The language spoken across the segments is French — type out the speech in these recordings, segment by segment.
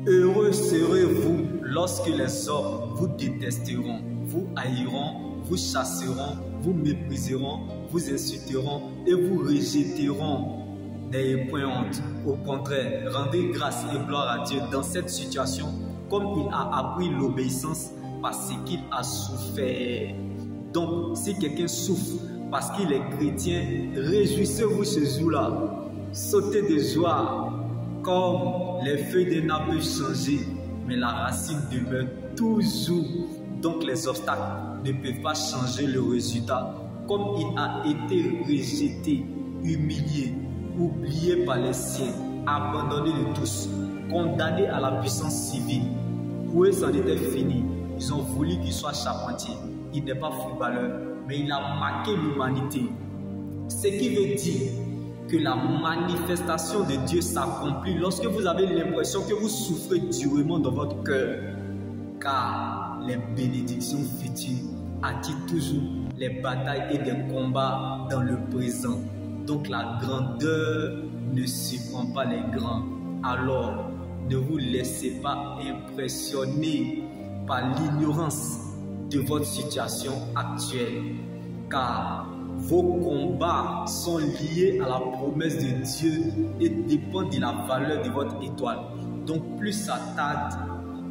Heureux serez-vous lorsque les hommes vous détesteront, vous haïront, vous chasseront, vous mépriseront, vous insulteront et vous rejetteront. N'ayez point honte. Au contraire, rendez grâce et gloire à Dieu dans cette situation, comme il a appris l'obéissance parce qu'il a souffert. Donc, si quelqu'un souffre parce qu'il est chrétien, réjouissez-vous ce jour-là. Sautez de joie, comme les feuilles d'un arbre peuvent changer, mais la racine demeure toujours. Donc, les obstacles ne peuvent pas changer le résultat. Comme il a été rejeté, humilié, oublié par les siens, abandonné de tous, condamné à la puissance civile. Pour eux, c'en était fini. Ils ont voulu qu'il soit charpentier. Il n'est pas footballeur, mais il a marqué l'humanité. Ce qui veut dire que la manifestation de Dieu s'accomplit lorsque vous avez l'impression que vous souffrez durement dans votre cœur. Car les bénédictions futures attirent toujours les batailles et des combats dans le présent. Donc la grandeur ne surprend pas les grands. Alors, ne vous laissez pas impressionner par l'ignorance de votre situation actuelle. Car vos combats sont liés à la promesse de Dieu et dépendent de la valeur de votre étoile. Donc plus ça tarde,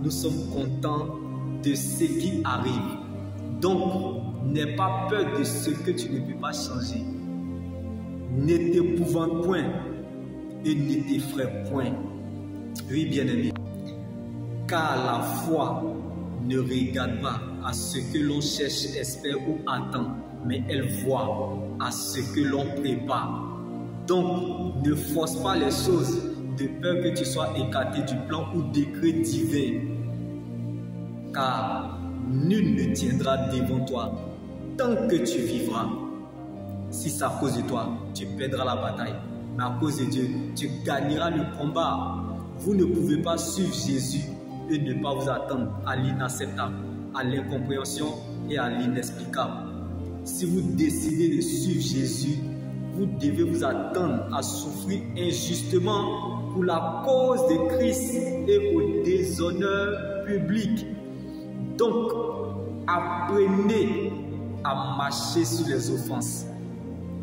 nous sommes contents de ce qui arrive. Donc, n'aie pas peur de ce que tu ne peux pas changer. Ne t'épouvante point et ne t'effraie point. Oui, bien-aimé. Car la foi ne regarde pas à ce que l'on cherche, espère ou attend, mais elle voit à ce que l'on prépare. Donc, ne force pas les choses de peur que tu sois écarté du plan ou décret divin. Car nul ne tiendra devant toi tant que tu vivras. Si c'est à cause de toi, tu perdras la bataille. Mais à cause de Dieu, tu gagneras le combat. Vous ne pouvez pas suivre Jésus et ne pas vous attendre à l'inacceptable, à l'incompréhension et à l'inexplicable. Si vous décidez de suivre Jésus, vous devez vous attendre à souffrir injustement pour la cause de Christ et au déshonneur public. Donc, apprenez à marcher sur les offenses.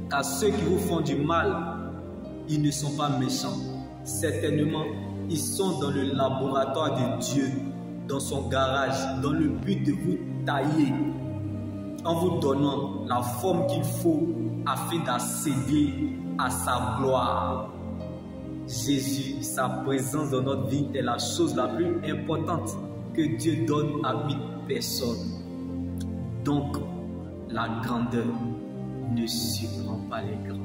Car ceux qui vous font du mal, ils ne sont pas méchants. Certainement, ils sont dans le laboratoire de Dieu, dans son garage, dans le but de vous tailler, en vous donnant la forme qu'il faut afin d'accéder à sa gloire. Jésus, sa présence dans notre vie est la chose la plus importante que Dieu donne à 8 personnes. Donc, la grandeur ne surprend pas les grands.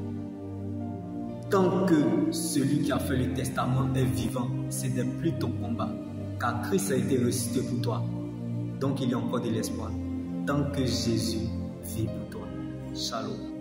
Tant que celui qui a fait le testament est vivant, ce n'est plus ton combat, car Christ a été ressuscité pour toi. Donc il y a encore de l'espoir. Tant que Jésus vit pour toi. Shalom.